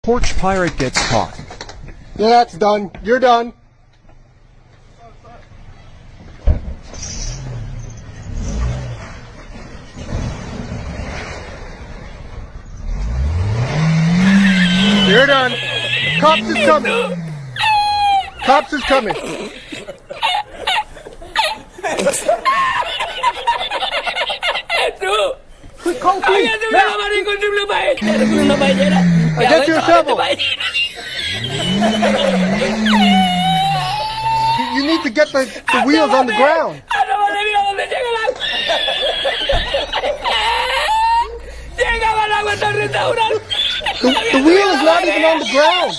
Porch pirate gets caught. Yeah, that's done. You're done. You're done. Cops is coming. Cops is coming. Quick, call police. Now. I get you a shovel. You need to get the wheels on the ground. The wheel is not even on the ground.